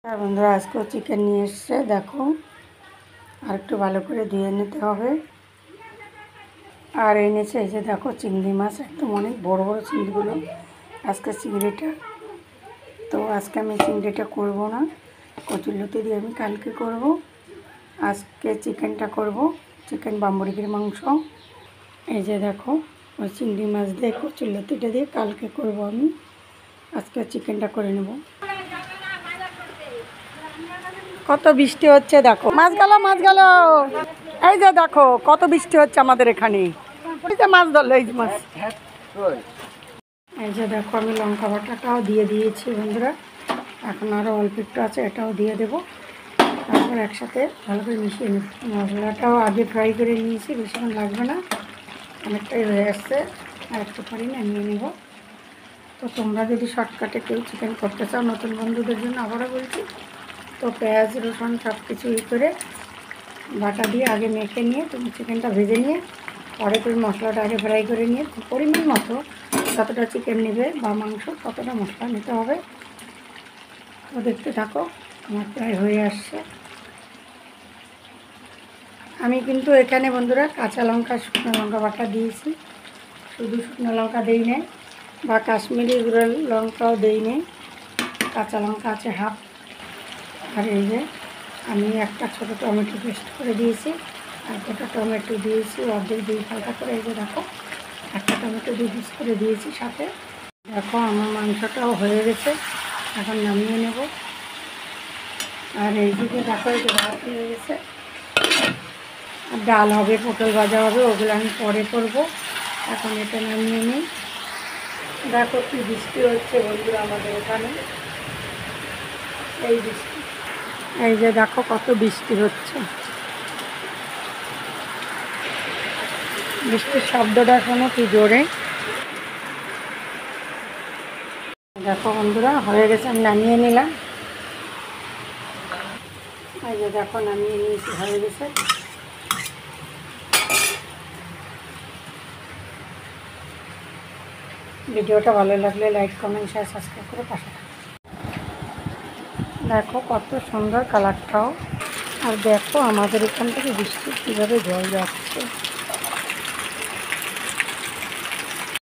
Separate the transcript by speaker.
Speaker 1: আর বন্ধুরা আজকেও চিকেন নিয়ে এসছে, দেখো। আর একটু ভালো করে ধুয়ে নিতে হবে। আর এনেছে এই যে দেখো চিংড়ি মাছ, একদম অনেক বড় বড় চিংড়িগুলো। আজকে চিংড়িটা তো আজকে আমি চিংড়িটা করব না, কচুরলতি দিয়ে আমি কালকে করব। আজকে চিকেনটা করব, চিকেন বা মুরগির মাংস। এই যে দেখো ওই চিংড়ি মাছ দিয়ে কচুরলতিটা দিয়ে কালকে করব আমি। আজকে চিকেনটা করে নেব। কত বৃষ্টি হচ্ছে দেখো, মাছ গেল। এই যে দেখো কত বৃষ্টি হচ্ছে আমাদের এখানে। এই যে মাছ ধরলো, এই যে মাছ। এই যে দেখো আমি লঙ্কা বাটাটাও দিয়ে দিয়েছি বন্ধুরা। এখন আরও অল্প একটু আছে, এটাও দিয়ে দেবো। তারপর একসাথে ভালো করে মিশিয়ে নেব। মশলাটাও আগে ফ্রাই করে নিয়েছি, বেশিক্ষণ লাগবে না, অনেকটাই হয়ে আসছে। আর একটু পরে নামিয়ে নেব। তো তোমরা যদি শর্টকাটে কেউ চিকেন করতে চাও, নতুন বন্ধুদের জন্য আবারও বলছি, তো পেঁয়াজ রসুন সব কিছু করে বাটা দিয়ে আগে মেখে নিয়ে তুমি চিকেনটা ভেজে নিয়ে পরে তুমি মশলাটা আগে ফ্রাই করে নিয়ে পরিমাণ মতো যতটা চিকেন নেবে বা মাংস ততটা মশলা নিতে হবে। তো দেখতে থাকো, আমার প্রায় হয়ে আসছে। আমি কিন্তু এখানে বন্ধুরা কাঁচা লঙ্কা শুকনো লঙ্কা বাটা দিয়েছি, শুধু শুকনো লঙ্কা দিই নেই বা কাশ্মীরি গুঁড়ো লঙ্কাও দিই নেই, কাঁচা লঙ্কা আছে হাফ। আর এই যে আমি একটা ছোটো টমেটো পেস্ট করে দিয়েছি, আর গোটা টমেটো দিয়েছি অর্ধেক দিয়ে হালকা করে। এই যে দেখো একটা টমেটো দিয়ে পিস করে দিয়েছি সাথে। দেখো আমার মাংসটাও হয়ে গেছে, এখন নামিয়ে নেব। আর এই দিকে দেখো এই যে ভাত হয়ে গেছে, আর ডাল হবে, পটল ভাজা হবে, ওগুলো আমি পরে করব। এখন এটা নামিয়ে নিই। দেখো কি বৃষ্টি হচ্ছে বন্ধুরা আমাদের এখানে, এই বৃষ্টি। এই যে দেখো কত বৃষ্টি হচ্ছে, বৃষ্টির শব্দটা শোনো কি জোরে। দেখো বন্ধুরা হয়ে গেছে, আমি নামিয়ে নিলাম। এই যে দেখো নামিয়ে নিয়েছি, হয়ে গেছে। ভিডিওটা ভালো লাগলে লাইক কমেন্ট শেয়ার সাবস্ক্রাইব করে পাশে থাকো। দেখো কত সুন্দর কালারটাও। আর দেখো আমাদের এখান থেকে বৃষ্টি কীভাবে জল যাচ্ছে।